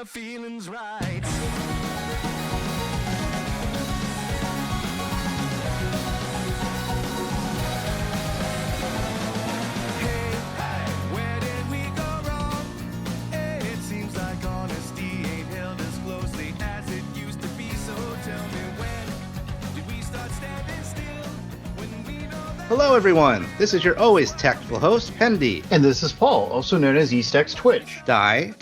feelings right. Where did we go wrong? It seems like honesty ain't held as closely as it used to be. So tell me, when did we start standing still? When we know that. Hello, everyone. This is your always tactful host, Pendy. And this is Paul, also known as EastX Twitch. Die.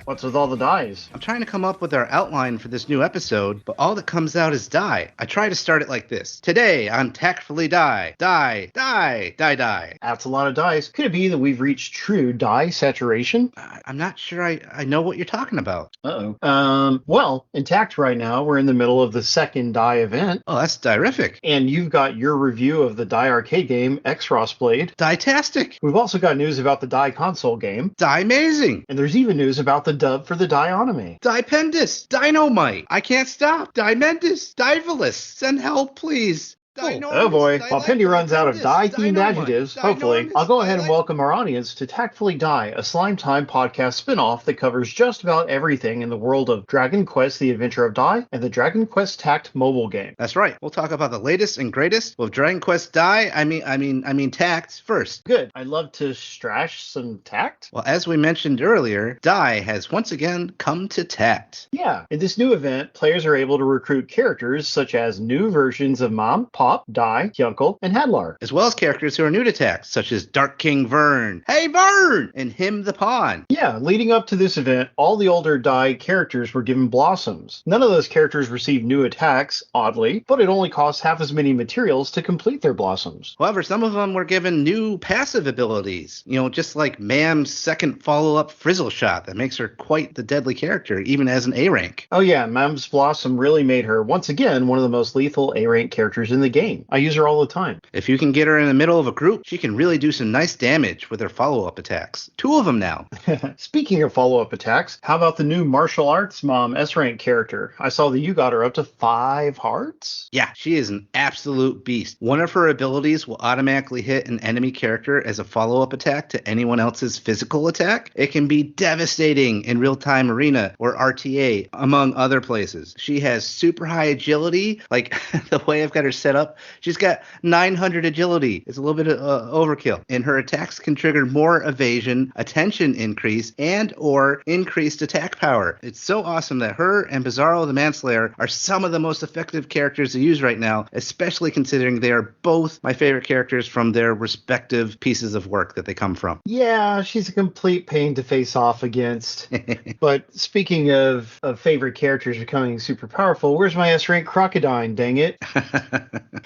What's with all the dies? I'm trying to come up with our outline for this new episode, but all that comes out is die. I try to start it like this. Today on Tactfully Die. Die. That's a lot of dies. Could it be that we've reached true die saturation? I'm not sure I know what you're talking about. Well, in Tact right now, we're in the middle of the second die event. Oh, that's dierific. And you've got your review of the Die arcade game, Xross Blade. Die-tastic. We've also got news about the Die console game. Die-mazing. And there's even news about the dub for the Die anime. Die-pendus. Dynamite. I can't stop. Die-mendus. Divalus. Send help, please. Oh boy, while Pendy runs out of die-themed adjectives, hopefully, I'll go ahead and welcome our audience to Tactfully Die, a Slime Time podcast spin-off that covers just about everything in the world of Dragon Quest, the Adventure of Dai, and the Dragon Quest Tact mobile game. That's right. We'll talk about the latest and greatest with Dragon Quest Dai. I mean Tact first. Good. I'd love to strash some Tact. Well, as we mentioned earlier, Dai has once again come to Tact. Yeah. In this new event, players are able to recruit characters such as new versions of Mom, Pop, Dai, Yunkel, and Hadlar. As well as characters who are new to Tact, such as Dark King Vern, Hey Vern, and Him the Pawn. Yeah, leading up to this event, all the older Dai characters were given blossoms. None of those characters received new attacks, oddly, but it only costs half as many materials to complete their blossoms. However, some of them were given new passive abilities, just like Mam's second follow-up Frizzle Shot that makes her quite the deadly character, even as an A rank. Oh yeah, Mam's Blossom really made her, once again, one of the most lethal A rank characters in the game. I use her all the time. If you can get her in the middle of a group, she can really do some nice damage with her follow-up attacks. 2 of them now. Speaking of follow-up attacks, how about the new martial arts mom S-rank character? I saw that you got her up to 5 hearts? Yeah, she is an absolute beast. One of her abilities will automatically hit an enemy character as a follow-up attack to anyone else's physical attack. It can be devastating in real-time arena or RTA, among other places. She has super high agility, like the way I've got her set up. She's got 900 agility. It's a little bit of overkill. And her attacks can trigger more evasion, attention increase, and or increased attack power. It's so awesome that her and Bizarro the Manslayer are some of the most effective characters to use right now, especially considering they are both my favorite characters from their respective pieces of work that they come from. Yeah, she's a complete pain to face off against. But speaking of favorite characters becoming super powerful, where's my S-rank Crocodile, dang it?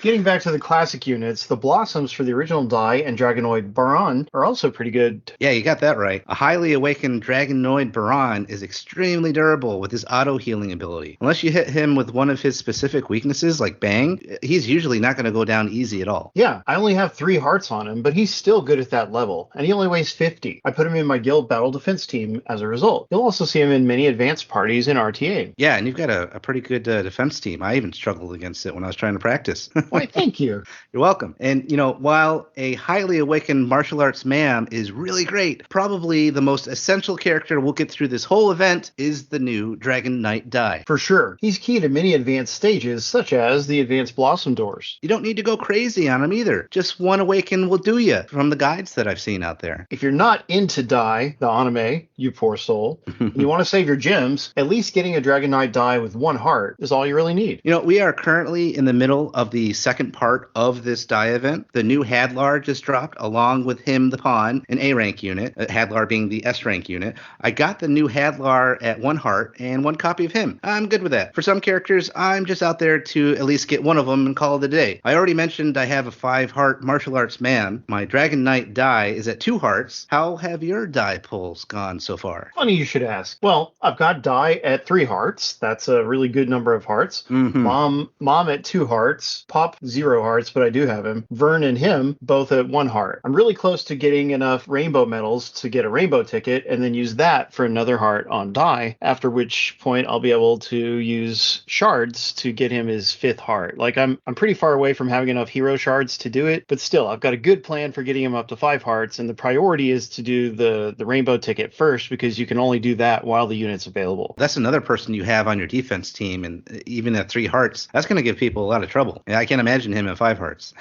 Getting back to the classic units, the blossoms for the original Dai and Dragonoid Baron are also pretty good. Yeah, you got that right. A highly awakened Dragonoid Baron is extremely durable with his auto-healing ability. Unless you hit him with one of his specific weaknesses, like Bang, he's usually not going to go down easy at all. Yeah, I only have 3 hearts on him, but he's still good at that level, and he only weighs 50. I put him in my guild battle defense team as a result. You'll also see him in many advanced parties in RTA. Yeah, and you've got a pretty good defense team. I even struggled against it when I was trying to practice. Why, thank you. You're welcome. And, while a highly awakened martial arts ma'am is really great, probably the most essential character we'll get through this whole event is the new Dragon Knight Dai. For sure. He's key to many advanced stages, such as the advanced blossom doors. You don't need to go crazy on him either. Just one awaken will do you from the guides that I've seen out there. If you're not into Dai, the anime, you poor soul, and you want to save your gems, at least getting a Dragon Knight Dai with 1 heart is all you really need. We are currently in the middle of the second part of this Dai event. The new Hadlar just dropped along with Him the Pawn, an A rank unit, Hadlar being the S rank unit. I got the new Hadlar at 1 heart and 1 copy of him. I'm good with that. For some characters, I'm just out there to at least get one of them and call it a day. I already mentioned I have a 5 heart martial arts man. My Dragon Knight Dai is at 2 hearts. How have your Dai pulls gone so far? Funny you should ask. Well, I've got Dai at 3 hearts. That's a really good number of hearts. Mm-hmm. Mom at 2 hearts. Pop 0 hearts, but I do have him. Vern and him both at 1 heart. I'm really close to getting enough rainbow medals to get a rainbow ticket and then use that for another heart on Dai, after which point I'll be able to use shards to get him his 5th heart. Like I'm pretty far away from having enough hero shards to do it, but still I've got a good plan for getting him up to 5 hearts, and the priority is to do the rainbow ticket first because you can only do that while the unit's available. That's another person you have on your defense team, and even at 3 hearts, that's going to give people a lot of trouble. I can't imagine him at 5 hearts.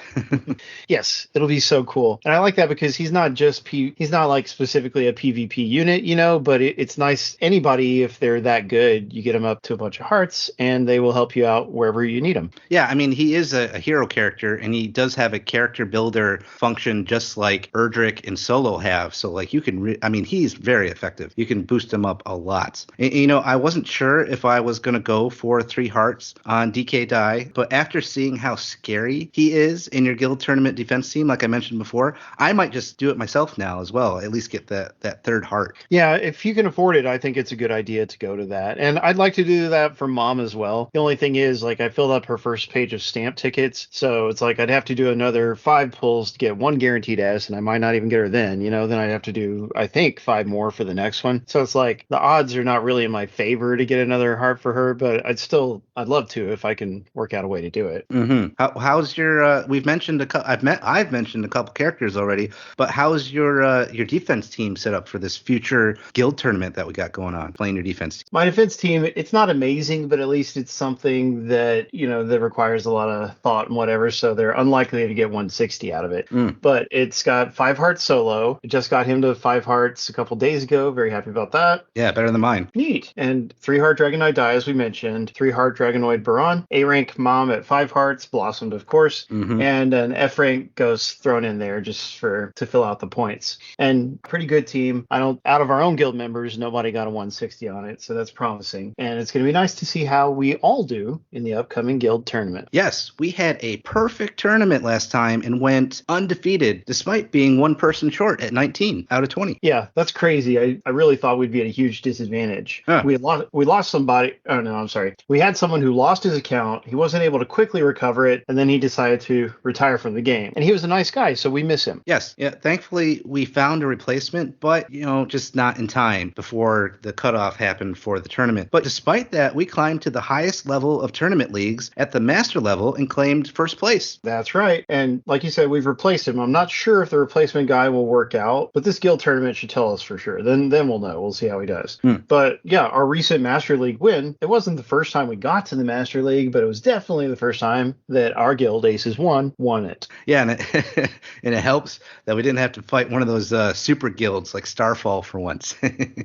Yes, it'll be so cool. And I like that because he's not just he's not like specifically a PvP unit, you know, but it's nice. Anybody, if they're that good, you get them up to a bunch of hearts and they will help you out wherever you need them. Yeah, I mean, he is a hero character, and he does have a character builder function just like Erdrick and Solo have. So like you can, he's very effective. You can boost him up a lot. And, you know, I wasn't sure if I was going to go for 3 hearts on DK Dai, but after seeing how scary he is in your guild tournament defense team, like I mentioned before, I might just do it myself now as well. At least get that 3rd heart. Yeah, if you can afford it, I think it's a good idea to go to that. And I'd like to do that for Mom as well. The only thing is, like, I filled up her first page of stamp tickets, so it's like I'd have to do another 5 pulls to get 1 guaranteed S, and I might not even get her then, you know, then I'd have to do, I think, 5 more for the next one. So it's like the odds are not really in my favor to get another heart for her, but I'd love to if I can work out a way to do it. Mm-hmm. How's your, we've mentioned I've mentioned a couple characters already, but how's your defense team set up for this future guild tournament that we got going on, playing your defense team? My defense team, it's not amazing, but at least it's something that, you know, that requires a lot of thought and whatever, so they're unlikely to get 160 out of it. But it's got 5 hearts Solo. It just got him to 5 hearts a couple days ago. Very happy about that. Yeah, better than mine. Neat. And 3 heart Dragonoid Dai, as we mentioned. 3 heart Dragonoid Baron. A rank Mom at 5 hearts, blossomed of course. And an F rank ghost thrown in there just to fill out the points. And pretty good team. Out of our own guild members, nobody got a 160 on it, so that's promising. And it's going to be nice to see how we all do in the upcoming guild tournament. Yes, we had a perfect tournament last time and went undefeated despite being 1 person short at 19 out of 20. Yeah, that's crazy. I really thought we'd be at a huge disadvantage. Huh. We lost somebody. Oh no, I'm sorry. We had someone who lost his account. He wasn't able to quickly recover it, and then he decided to retire from the game. And he was a nice guy, so we miss him. Yes, yeah. Thankfully, we found a replacement, but just not in time before the cutoff happened for the tournament. But despite that, we climbed to the highest level of tournament leagues at the master level and claimed first place. That's right. And like you said, we've replaced him. I'm not sure if the replacement guy will work out, but this guild tournament should tell us for sure. Then we'll know. We'll see how he does. But yeah, our recent Master League win, it wasn't the first time we got to the Master League, but it was definitely the first time that our guild, Aces won it. Yeah, and it helps that we didn't have to fight one of those super guilds like Starfall for once.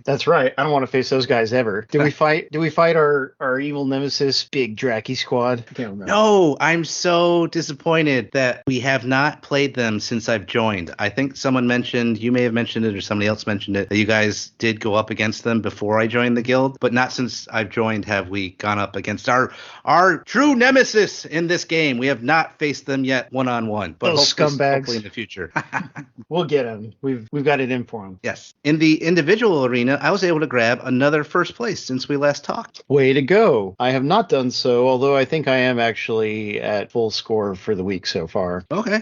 That's right. I don't want to face those guys ever. Did we fight our evil nemesis, Big Dracky Squad? I can't remember. No, I'm so disappointed that we have not played them since I've joined. I think someone mentioned, you may have mentioned it or somebody else mentioned it, that you guys did go up against them before I joined the guild, but not since I've joined have we gone up against our true nemesis in this game. We have not faced them yet one-on-one, but those hopefully in the future. We'll get them. We've got it in for them. Yes. In the individual arena, I was able to grab another first place since we last talked. Way to go. I have not done so, although I think I am actually at full score for the week so far. Okay.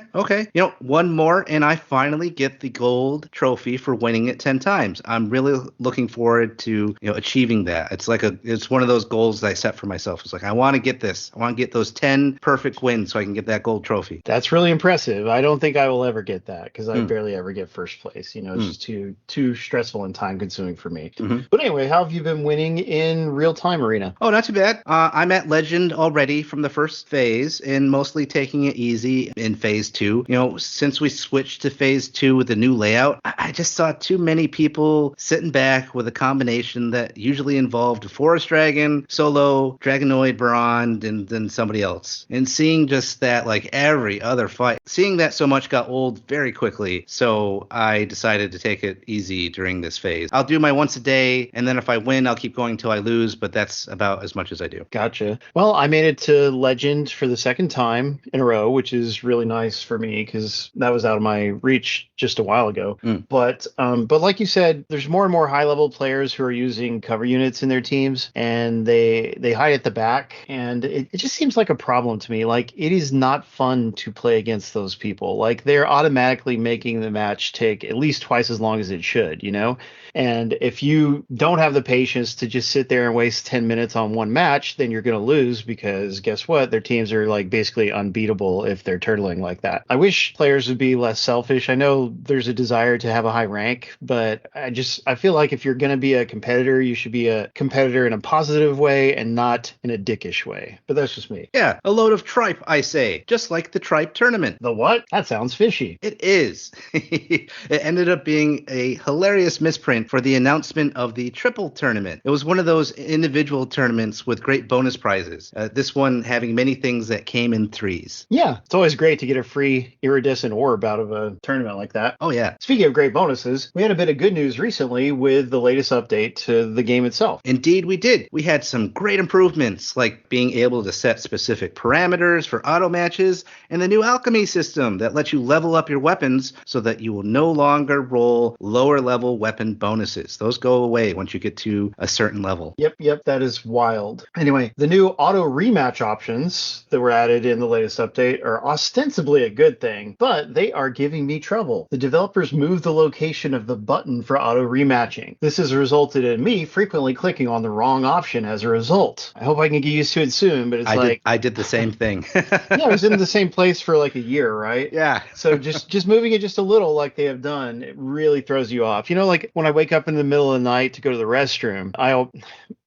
One more, and I finally get the gold trophy for winning it 10 times. I'm really looking forward to achieving that. It's one of those goals that I set for myself. It's like, I want to get this. I want to get those 10 perfect wins so I can get that gold trophy. That's really impressive. I don't think I will ever get that because I barely ever get first place. It's just too stressful and time consuming for me. But anyway, how have you been winning in real time arena? Oh, not too bad. I'm at legend already from the first phase and mostly taking it easy in phase 2. Since we switched to phase 2 with the new layout, I just saw too many people sitting back with a combination that usually involved a Forest Dragon, Solo, Dragonoid, Baron, and then somebody else. And seeing just that, like every other fight, seeing that so much got old very quickly. So I decided to take it easy during this phase. I'll do my once a day, and then if I win, I'll keep going till I lose, but that's about as much as I do. Gotcha. Well, I made it to legend for the second time in a row, which is really nice for me because that was out of my reach just a while ago. But like you said, there's more and more high level players who are using cover units in their teams, and they hide at the back, and it just seems like a problem to me. Like, it is not fun to play against those people. Like, they're automatically making the match take at least twice as long as it should, you know? And if you don't have the patience to just sit there and waste 10 minutes on one match, then you're going to lose because guess what? Their teams are like basically unbeatable if they're turtling like that. I wish players would be less selfish. I know there's a desire to have a high rank, but I feel like if you're going to be a competitor, you should be a competitor in a positive way and not in a dickish way. But that's just me. Yeah, a load of tripe, I say, just like the tripe tournament. The what? That sounds fishy. It is. It ended up being a hilarious misprint for the announcement of the triple tournament. It was one of those individual tournaments with great bonus prizes. This one having many things that came in threes. Yeah, it's always great to get a free iridescent orb out of a tournament like that. Oh, yeah. Speaking of great bonuses, we had a bit of good news recently with the latest update to the game itself. Indeed, we did. We had some great improvements, like being able to set specific parameters for auto matches, and the new alchemy system that lets you level up your weapons so that you will no longer roll lower level weapon bonuses. Those go away once you get to a certain level. Yep, that is wild. Anyway, the new auto rematch options that were added in the latest update are ostensibly a good thing, but they are giving me trouble. The developers moved the location of the button for auto rematching. This has resulted in me frequently clicking on the wrong option as a result. I hope I can get used to it soon, but I did the same thing. Yeah, I was in the same place for like a year, right? Yeah. So just moving it just a little like they have done, it really throws you off. You know, like when I wake up in the middle of the night to go to the restroom,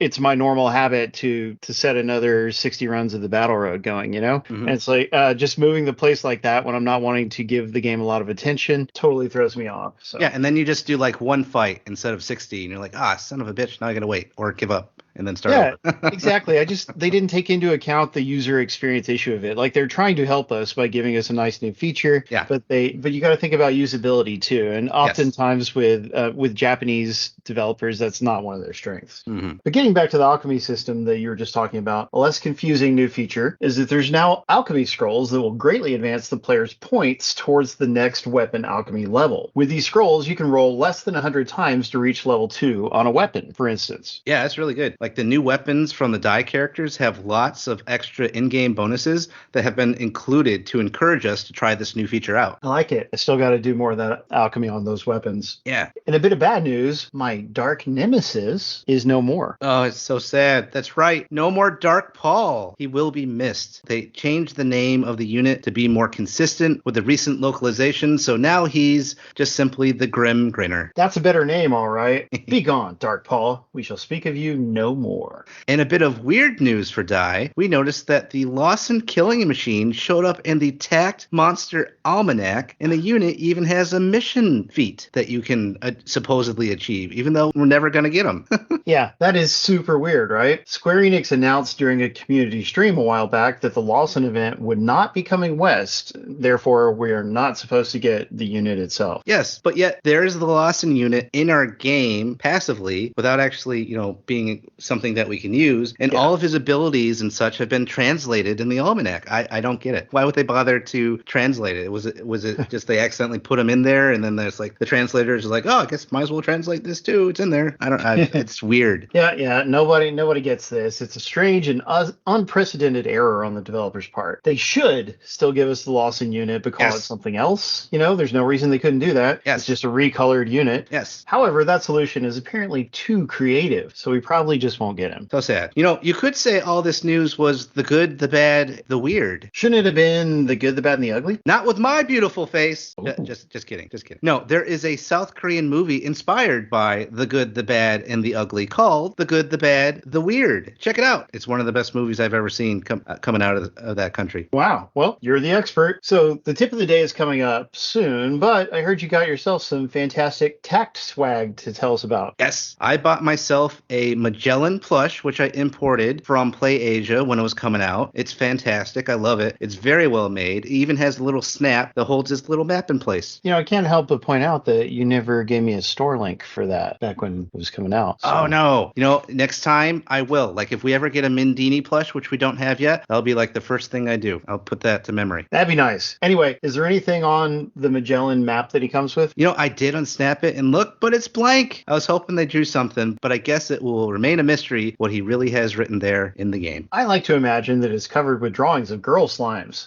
it's my normal habit to set another 60 runs of the battle road going, you know? Mm-hmm. And it's like just moving the place like that when I'm not wanting to give the game a lot of attention totally throws me off. So Yeah, and then you just do like one fight instead of 60, and you're like, son of a bitch, now I gotta wait or give up and then start over. Exactly. They didn't take into account the user experience issue of it. Like, they're trying to help us by giving us a nice new feature. Yeah. But you got to think about usability too. And oftentimes with Japanese developers, that's not one of their strengths. Mm-hmm. But getting back to the alchemy system that you were just talking about, a less confusing new feature is that there's now alchemy scrolls that will greatly advance the player's points towards the next weapon alchemy level. With these scrolls, you can roll less than 100 times to reach level 2 on a weapon, for instance. Yeah, that's really good. Like, the new weapons from the Dai characters have lots of extra in-game bonuses that have been included to encourage us to try this new feature out. I like it. I still got to do more of that alchemy on those weapons. Yeah. And a bit of bad news, my dark nemesis is no more. Oh, it's so sad. That's right. No more Dark Paul. He will be missed. They changed the name of the unit to be more consistent with the recent localization, so now he's just simply the Grim Grinner. That's a better name, all right. Be gone, Dark Paul. We shall speak of you no more. In a bit of weird news for Dai, we noticed that the Lawson killing machine showed up in the Tact Monster Almanac, and the unit even has a mission feat that you can supposedly achieve, even though we're never going to get them. Yeah, that is super weird, right? Square Enix announced during a community stream a while back that the Lawson event would not be coming west, therefore we are not supposed to get the unit itself. Yes, but yet there is the Lawson unit in our game passively without actually, being something that we can use, and all of his abilities and such have been translated in the almanac. I don't get it. Why would they bother to translate it? Was it just they accidentally put him in there, and then there's like the translators are like, I guess might as well translate this too. It's in there. It's weird. Yeah. Nobody gets this. It's a strange and unprecedented error on the developer's part. They should still give us the Lawson unit, but call it something else. There's no reason they couldn't do that. Yes. It's just a recolored unit. Yes. However, that solution is apparently too creative, so we probably just won't get him. So sad. You could say all this news was the good, the bad, the weird. Shouldn't it have been the good, the bad, and the ugly? Not with my beautiful face. Ooh. Just kidding. No, there is a South Korean movie inspired by the good, the bad, and the ugly called The Good, the Bad, the Weird. Check it out. It's one of the best movies I've ever seen coming out of that country. Wow. Well, you're the expert. So the tip of the day is coming up soon, but I heard you got yourself some fantastic tact swag to tell us about. Yes. I bought myself a Magellan plush, which I imported from PlayAsia when it was coming out. It's fantastic. I love it. It's very well made. It even has a little snap that holds this little map in place. I can't help but point out that you never gave me a store link for that back when it was coming out. So. Oh, no. Next time I will. Like, if we ever get a Mindini plush, which we don't have yet, that'll be like the first thing I do. I'll put that to memory. That'd be nice. Anyway, is there anything on the Magellan map that he comes with? I did unsnap it and look, but it's blank. I was hoping they drew something, but I guess it will remain a mystery what he really has written there in the game. I like to imagine that it's covered with drawings of girl slimes.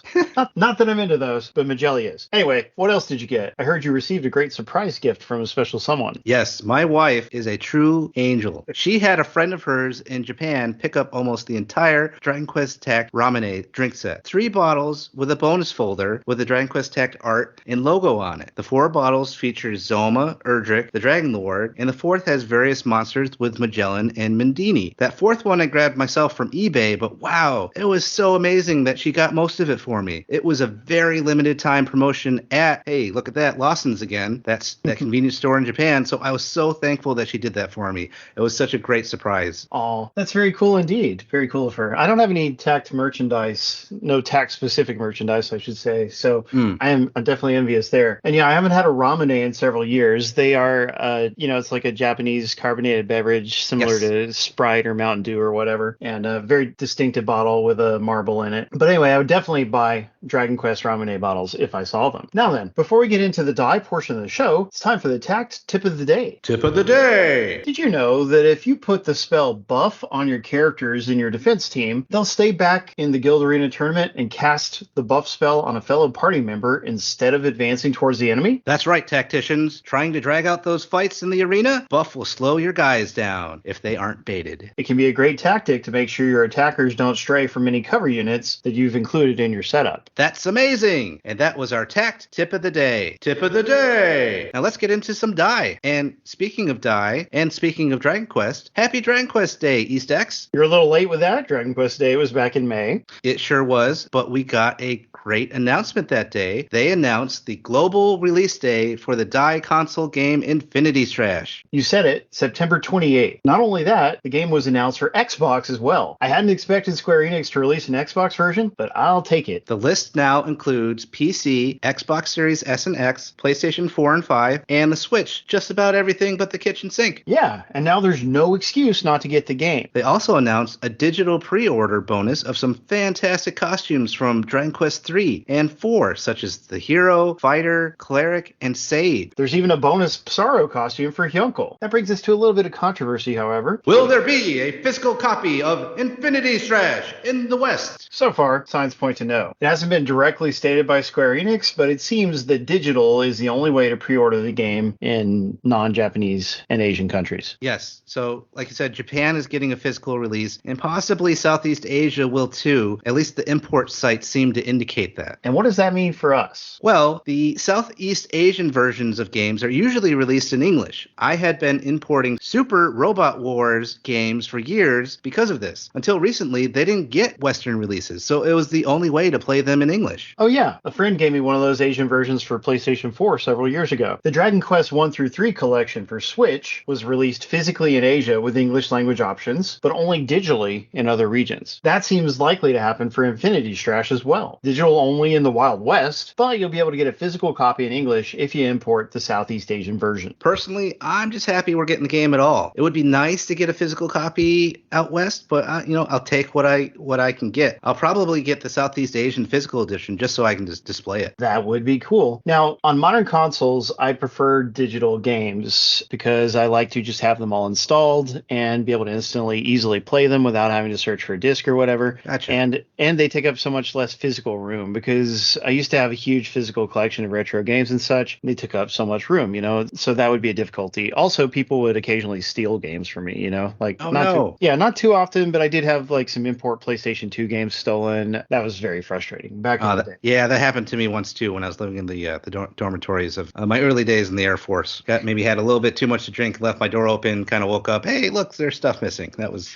not that I'm into those, but Magelli is. Anyway, what else did you get? I heard you received a great surprise gift from a special someone. Yes, my wife is a true angel. She had a friend of hers in Japan pick up almost the entire Dragon Quest Tact Ramune drink set. 3 bottles with a bonus folder with the Dragon Quest Tact art and logo on it. The 4 bottles feature Zoma, Erdrick, the Dragon Lord, and the 4th has various monsters with Magellan and Mendini. That 4th one I grabbed myself from eBay, but wow, it was so amazing that she got most of it for me. It was a very limited time promotion at, hey, look at that, Lawson's again. That's that convenience store in Japan. So I was so thankful that she did that for me. It was such a great surprise. Oh, that's very cool indeed. Very cool of her. I don't have any Tact merchandise, no Tact specific merchandise, I should say. So I'm definitely envious there. And yeah, I haven't had a Ramune in several years. They are, it's like a Japanese carbonated beverage similar to Sprite or Mountain Dew or whatever, and a very distinctive bottle with a marble in it. But anyway, I would definitely buy Dragon Quest Ramune bottles if I saw them. Now then, before we get into the Dai portion of the show, it's time for the Tact Tip of the Day. Tip of the day! Did you know that if you put the spell buff on your characters in your defense team, they'll stay back in the Guild Arena tournament and cast the buff spell on a fellow party member instead of advancing towards the enemy? That's right, tacticians. Trying to drag out those fights in the arena? Buff will slow your guys down if they aren't baited. It can be a great tactic to make sure your attackers don't stray from any cover units that you've included in your setup. That's amazing! And that was our Tact Tip of the Day. Tip of the Day! Now let's get into some Dai. And speaking of Dai, and speaking of Dragon Quest, happy Dragon Quest Day, EastX. You're a little late with that. Dragon Quest Day was back in May. It sure was, but we got a great announcement that day. They announced the global release day for the Dai console game Infinity Strash. You said it, September 28th. Not only that, the game was announced for Xbox as well. I hadn't expected Square Enix to release an Xbox version, but I'll take it. The list now includes PC, Xbox Series S and X, PlayStation 4 and 5, and the Switch. Just about everything but the kitchen sink. Yeah, and now there's no excuse not to get the game. They also announced a digital pre-order bonus of some fantastic costumes from Dragon Quest 3 and 4, such as the Hero, Fighter, Cleric, and Sade. There's even a bonus Psaro costume for Hyunkel. That brings us to a little bit of controversy, however. Will there be a physical copy of Infinity Strash in the West? So far, signs point to no. It hasn't been directly stated by Square Enix, but it seems that digital is the only way to pre-order the game in non-Japanese and Asian countries. Yes. So, like you said, Japan is getting a physical release, and possibly Southeast Asia will too. At least the import sites seem to indicate that. And what does that mean for us? Well, the Southeast Asian versions of games are usually released in English. I had been importing Super Robot Wars games for years because of this. Until recently, they didn't get Western releases, so it was the only way to play them in English. Oh yeah, a friend gave me one of those Asian versions for PlayStation 4 several years ago. The Dragon Quest 1 through 3 collection for Switch was released physically in Asia with English language options, but only digitally in other regions. That seems likely to happen for Infinity Strash as well. Digital only in the Wild West, but you'll be able to get a physical copy in English if you import the Southeast Asian version. Personally, I'm just happy we're getting the game at all. It would be nice to get a physical copy out west, but I'll take what I can get. I'll probably get the Southeast Asian physical edition just so I can just display it. That would be cool. Now, on modern consoles, I prefer digital games because I like to just have them all installed and be able to instantly, easily play them without having to search for a disc or whatever. Gotcha. And they take up so much less physical room because I used to have a huge physical collection of retro games and such. And they took up so much room, so that would be a difficulty. Also, people would occasionally steal games from me, not too often, but I did have like some import PlayStation 2 games stolen. That was very frustrating back in the day. Yeah, that happened to me once too when I was living in the dormitories of my early days in the Air Force. Maybe had a little bit too much to drink, left my door open, kind of woke up. Hey, look, there's stuff missing. That was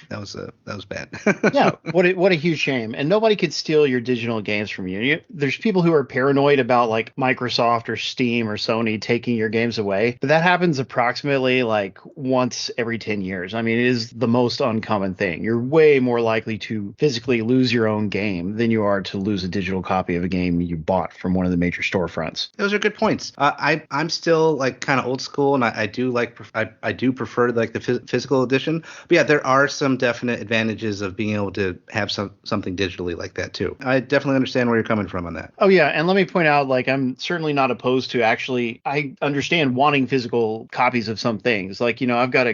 bad. Yeah, what a huge shame. And nobody could steal your digital games from you. There's people who are paranoid about like Microsoft or Steam or Sony taking your games away, but that happens approximately like once every 10 years. I mean, it is the most uncommon thing. You're way more likely to physically lose your own game than you are to lose a digital copy of a game you bought from one of the major storefronts. Those are good points. I'm still like kind of old school, and I do prefer like the physical edition. But yeah, there are some definite advantages of being able to have something digitally like that too. I definitely understand where you're coming from on that. Oh yeah, and let me point out, like, I'm certainly not opposed to I understand wanting physical copies of some things. Like, I've got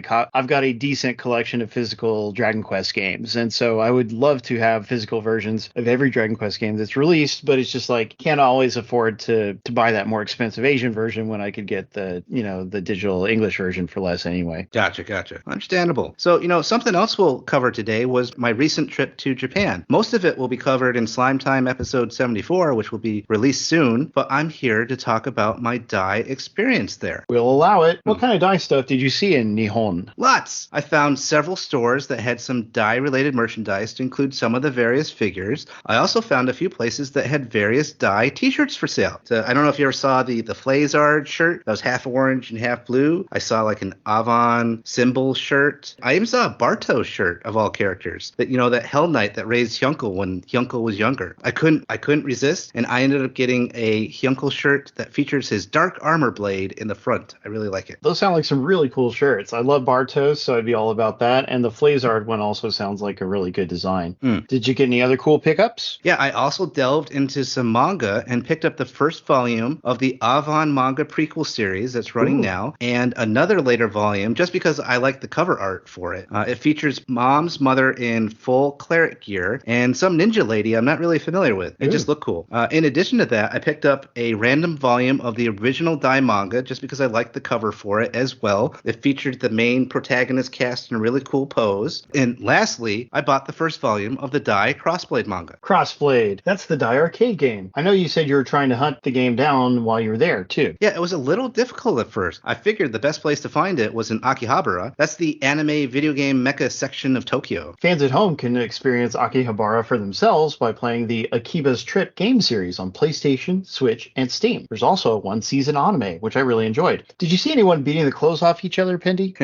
a decent collection of physical Dragon Quest games. And so I would love to have physical versions of every Dragon Quest game that's released, but it's just like, can't always afford to buy that more expensive Asian version when I could get the, the digital English version for less anyway. Gotcha. Understandable. So, something else we'll cover today was my recent trip to Japan. Most of it will be covered in Slime Time episode 74, which will be released soon, but I'm here to talk about my Dai experience there. We'll allow it. What kind of Dai stuff did you see in Nihon? Lots. I found several stores that had some Dai-related merchandise to include some of the various figures. I also found a few places that had various Dai t-shirts for sale. So I don't know if you ever saw the Flazard shirt that was half orange and half blue. I saw like an Avon symbol shirt. I even saw a Bartos shirt of all characters. That Hell Knight that raised Hyunkel when Hyunkel was younger. I couldn't resist, and I ended up getting a Hyunkel shirt that features his dark armor blade in the front. I really like it. Those sound like some really cool shirts. I love Bartos, so I'd be all about that. And the Flazard one also sounds like a really good design. Did you get any other cool pickups? Yeah, I also delved into some manga and picked up the first volume of the Avon manga prequel series that's running now, and another later volume just because I like the cover art for it. It features Mom's mother in full cleric gear and some ninja lady I'm not really familiar with. It just looked cool. In addition to that, I picked up a random volume of the original Dai manga just because I liked the cover for it as well. It featured the main protagonist cast in a really cool pose. And lastly, I bought the first volume of the Dai Crossblade manga. Crossblade. That's the Dai arcade game. I know you said you were trying to hunt the game down while you were there, too. Yeah, it was a little difficult at first. I figured the best place to find it was in Akihabara. That's the anime video game mecha section of Tokyo. Fans at home can experience Akihabara for themselves by playing the Akiba's Trip game series on PlayStation, Switch, and Steam. There's also a one-season anime, which I really enjoyed. Did you see anyone beating the clothes off each other, Pendy?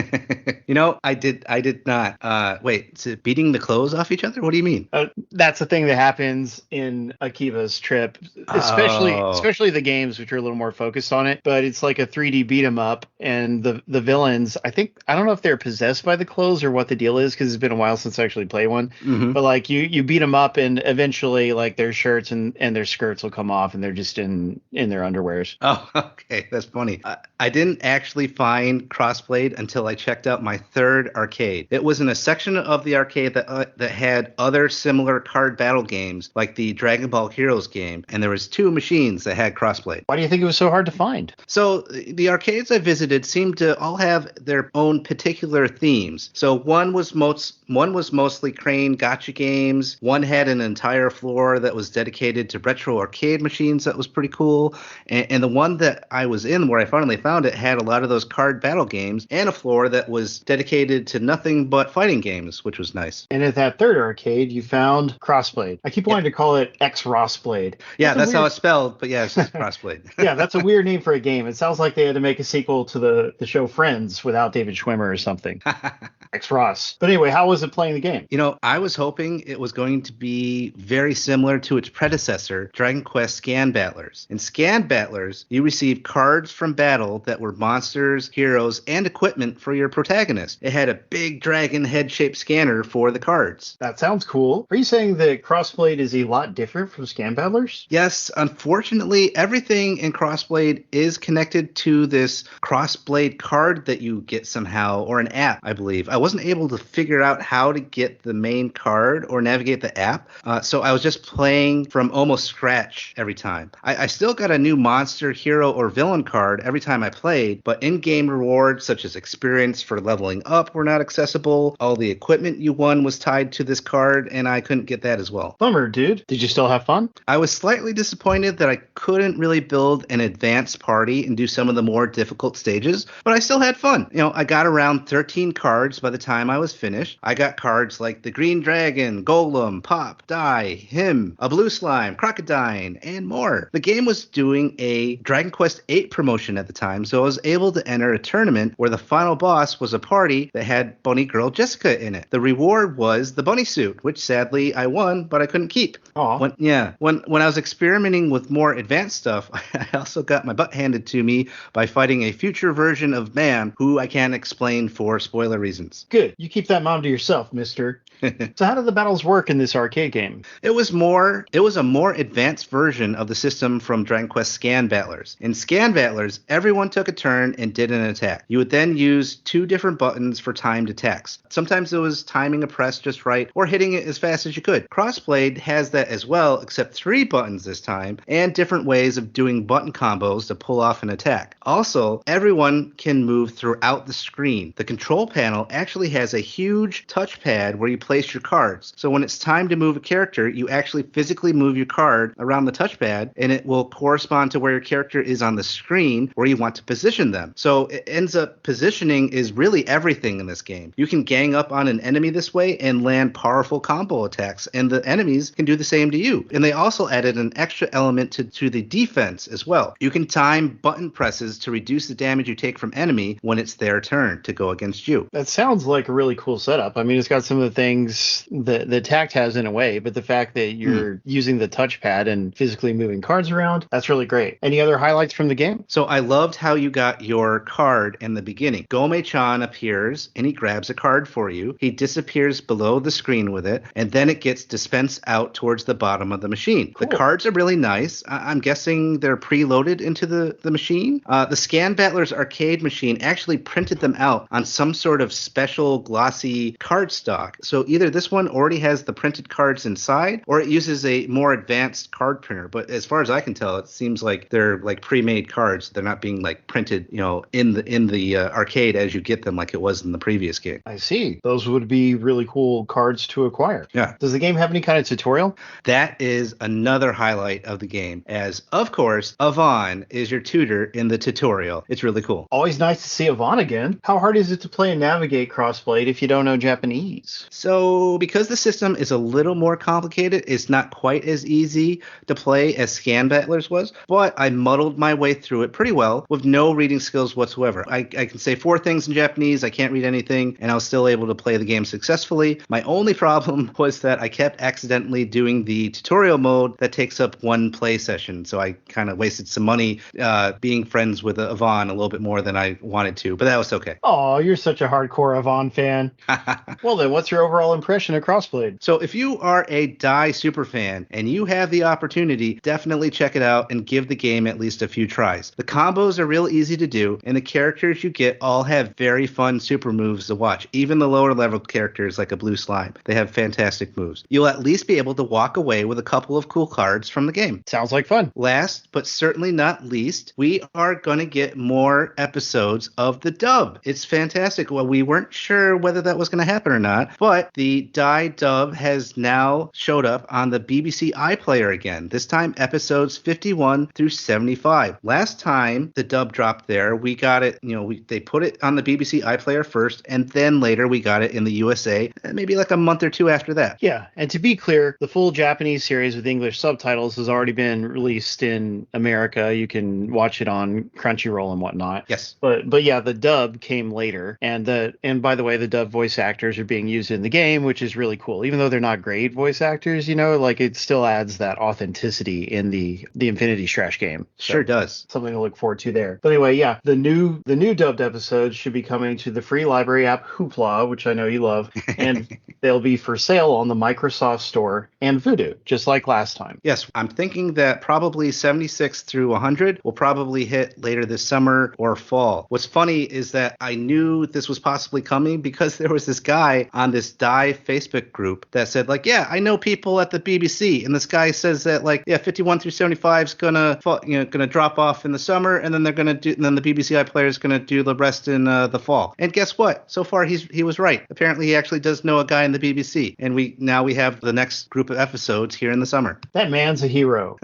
I did not. Wait, so beating the clothes off each other? What do you mean? That's the thing that happens in Akiba's Trip, especially the games, which are a little more focused on it. But it's like a 3D beat 'em up, and the villains, I don't know if they're possessed by the clothes or what the deal is, because it's been a while since I actually played one. But like you beat them up, and eventually like their shirts and their skirts will come off, and they're just in their underwears. Oh, okay, that's funny. I didn't actually find Crossblade until I checked out my third arcade. It was in a section of the arcade that had other similar card battle games, like the Dragon Ball Heroes game, and there was 2 machines that had Crossblade. Why do you think it was so hard to find? So the arcades I visited seemed to all have their own particular themes. So one was mostly crane gotcha games. One had an entire floor that was dedicated to retro arcade machines that was pretty cool. And the one that I was in, where I finally found it, had a lot of those card battle games and a floor that was dedicated to nothing but fighting games, which was nice. And at that third arcade, you found Crossblade. I keep wanting to call it Xross Blade. Yeah, that's how it's spelled, but yeah, it's just Crossblade. Yeah, that's a weird name for a game. It sounds like they had to make a sequel to the show Friends without David Schwimmer or something. Xross. But anyway, how was it playing the game? I was hoping it was going to be very similar to its predecessor, Dragon Quest Scan Battlers. In Scan Battlers, you received cards from battle that were monsters, heroes, and equipment for your protagonist. It had a big dragon head-shaped scanner for the cards. That sounds cool. Are you saying that Crossblade is a lot different from Scan Battlers? Yes, unfortunately, everything in Crossblade is connected to this Crossblade card that you get somehow, or an app, I believe. I wasn't able to figure out how to get the main card or navigate the app, so I was just playing from almost scratch every time. I still got a new monster, hero, or villain card every time I played, but in-game rewards such as experience for leveling up were not accessible. All the equipment you won was tied to this card, and I couldn't get that as well. Bummer, dude. Did you still have fun? I was slightly disappointed that I couldn't really build an advanced party and do some of the more difficult stages, but I still had fun. I got around 13 cards by the time I was finished. I got cards like the Green Dragon, Golem, Pop, Dai, Him, a Blue Slime, Crocodile, and more. The game was doing a Dragon Quest VIII promotion at the time, so I was able to enter a tournament where the final boss was a party that had Bunny Girl Jessica in it. The reward was the bunny suit, which sadly I won, but I couldn't keep. Aww. When I was experimenting with more advanced stuff, I also got my butt handed to me by fighting a future version of Man, who I can't explain for spoiler reasons. Good. You keep that mom to yourself, mister. So how do the battles work in this arcade game? It was a more advanced version of the system from Dragon Quest Scan Battlers. In Scan Battlers, everyone took a turn and did an attack. You would then use 2 different buttons for timed attacks. Sometimes it was timing a press just right or hitting it as fast as you could. Crossblade has that as well, except 3 buttons this time, and different ways of doing button combos to pull off an attack. Also, everyone can move throughout the screen. The control panel actually has a huge touchpad where you place your cards. So when it's time to move a character, you actually physically move your card around the touchpad, and it will correspond to where your character is on the screen where you want to position them. So it ends up positioning is really everything in this game. You can gang up on an enemy this way and land powerful combo attacks, and the enemies can do the same to you. And they also added an extra element to the defense as well. You can time button presses to reduce the damage you take from enemy when it's their turn to go against you. That sounds like a really cool setup. I mean, it's got some of the things that the Tact has in a way, but the fact that you're using the touchpad and physically moving cards around, that's really great. Any other highlights from the game? So I loved how you got your card in the beginning. Gome-chan appears and he grabs a card for you. He disappears below the screen with it, and then it gets dispensed out towards the bottom of the machine. Cool. The cards are really nice. I'm guessing they're preloaded into the machine. The Scan Battler's arcade machine actually printed them out on some sort of special glossy cardstock. So either this one already has the printed cards inside, or it uses a more advanced card printer. But as far as I can tell, it seems like they're like pre-made cards. They're not being like printed, in the arcade as you get them, like it was in the previous game. I see. Those would be really cool cards to acquire. Yeah. Does the game have any kind of tutorial? That is another highlight of the game, as of course Yvonne is your tutor in the tutorial. It's really cool. Always nice to see Yvonne again. How hard is it to play and navigate Crossblade if you don't know Japanese? So because the system is a little more complicated, it's not quite as easy to play as Scan Battler's was, but I muddled my way through it pretty well with no reading skills whatsoever. I can say 4 things in Japanese, I can't read anything, and I was still able to play the game successfully. My only problem was that I kept accidentally doing the tutorial mode that takes up 1 play session, so I kind of wasted some money being friends with Yvonne a little bit more than I wanted to, but that was okay. Oh, you're such a hardcore Yvonne fan. Well then, what's your overall impression of Crossblade? So if you are a Dai superfan and you have the opportunity, definitely check it out and give the game at least a few tries. The combos are real easy to do, and the characters you get all have very fun super moves to watch. Even the lower level characters like a blue slime, they have fantastic moves. You'll at least be able to walk away with a couple of cool cards from the game. Sounds like fun. Last, but certainly not least, we are going to get more episodes of the dub. It's fantastic. Well, we weren't sure whether that was going to happen or not, but the Dai dub has now showed up on the BBC iPlayer again. This time, episodes 51 through 75. Last time the dub dropped there, we got it, they put it on the BBC iPlayer first, and then later we got it in the USA, maybe like a month or 2 after that. Yeah, and to be clear, the full Japanese series with English subtitles has already been released in America. You can watch it on Crunchyroll and whatnot. Yes. But yeah, the dub came later, and by the way, the dub voice actors are being used in the game, which is really cool. Even though they're not great voice actors, like it still adds that authenticity in the Infinity Strash game. So sure does. Something to look forward to there. But anyway, yeah, the new dubbed episodes should be coming to the free library app Hoopla, which I know you love, and they'll be for sale on the Microsoft Store and Voodoo, just like last time. Yes, I'm thinking that probably 76 through 100 will probably hit later this summer or fall. What's funny is that I knew this was possibly coming because there was this guy on this Dai Facebook group that said, I know people at the BBC, and this guy says that 51 through 75 is gonna drop off in the summer, and then the BBC iPlayer is gonna do the rest in the fall. And guess what? So far he was right. Apparently he actually does know a guy in the BBC, and we have the next group of episodes here in the summer. That man's a hero.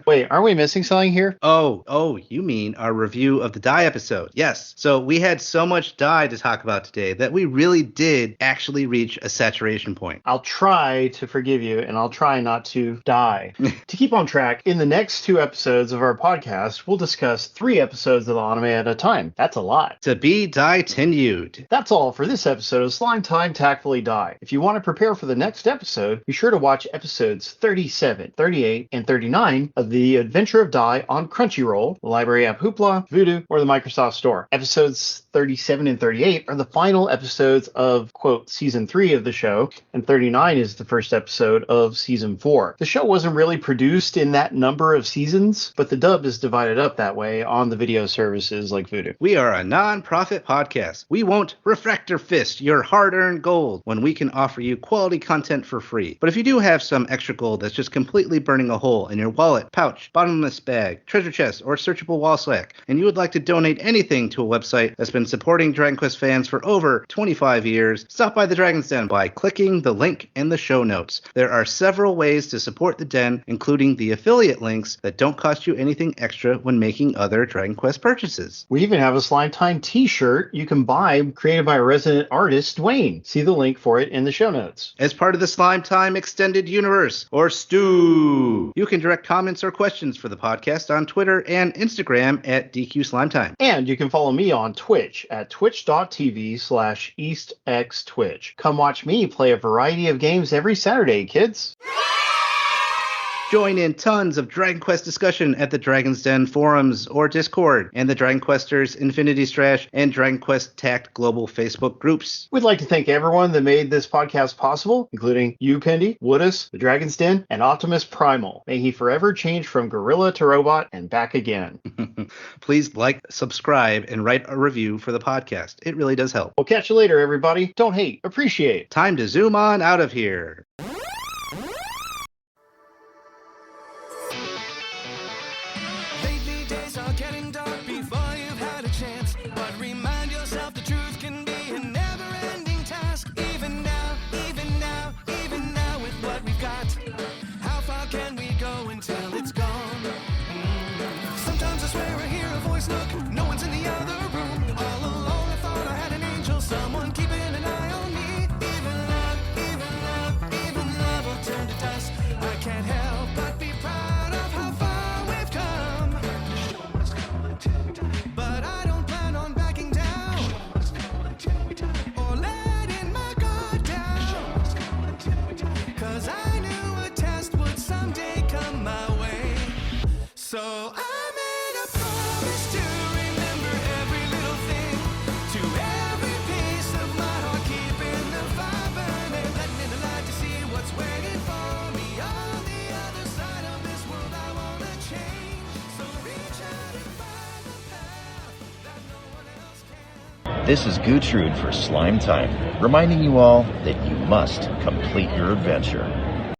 Wait, aren't we missing something here? Oh, you mean our review of the Dai episode? Yes. So we had so much Dai to talk about today that we really did actually reach a saturation point. I'll try to forgive you, and I'll try not to die. To keep on track, in the next 2 episodes of our podcast, we'll discuss 3 episodes of the anime at a time. That's a lot. To be Dai-tenued. That's all for this episode of Slime Time Tactfully Dai. If you want to prepare for the next episode, be sure to watch episodes 37, 38, and 39 of the Adventure of Dai on Crunchyroll, the library app Hoopla, Voodoo, or the Microsoft Store. Episodes 37 and 38 are the final episodes of, quote, season 3 of the show, and 39 is the first episode of season 4. The show wasn't really produced in that number of seasons, but the dub is divided up that way on the video services like Voodoo. We are a non-profit podcast. We won't Refractor Fist, your hard-earned gold, when we can offer you quality content for free. But if you do have some extra gold that's just completely burning a hole in your wallet, pouch, bottomless bag, treasure chest, or searchable wall slack, and you would like to donate anything to a website that's been supporting Dragon Quest fans for over 25 years, stop by the Dragon's Den by clicking the link in the show notes. There are several ways to support the Den, including the affiliate links that don't cost you anything extra when making other Dragon Quest purchases. We even have a Slime Time t-shirt you can buy, created by a resident artist, Dwayne. See the link for it in the show notes. As part of the Slime Time Extended Universe, or STU, you can direct comments or questions for the podcast on Twitter and Instagram at DQ Slime Time. And you can follow me on Twitch at twitch.tv/EastX Twitch. Come watch me play a variety of games every Saturday, kids. Join in tons of Dragon Quest discussion at the Dragon's Den forums or Discord, and the Dragon Questers, Infinity Strash, and Dragon Quest Tact Global Facebook groups. We'd like to thank everyone that made this podcast possible, including you, Pendy, Woodus, the Dragon's Den, and Optimus Primal. May he forever change from gorilla to robot and back again. Please like, subscribe, and write a review for the podcast. It really does help. We'll catch you later, everybody. Don't hate, appreciate. Time to zoom on out of here. Lately days are getting dark before you've had a chance. But remind yourself the truth can be a never-ending task. Even now, with what we've got, how far can we go until it's gone? Sometimes I swear I hear a voice, look, no one's in the other room. All along I thought I had an angel, someone keeping an eye on me. Even love will turn to dust. I can't help but be proud of how far we've come. But I don't plan on backing down or letting my guard down. 'Cause I knew a test would someday come my way. So I made a promise to remember every little thing, to every piece of my heart, keeping the fire burning, letting in the light to see what's waiting for me on the other side of this world. I wanna change, so reach out and find the path that no one else can. This is Gertrude for Slime Time, reminding you all that you must complete your adventure.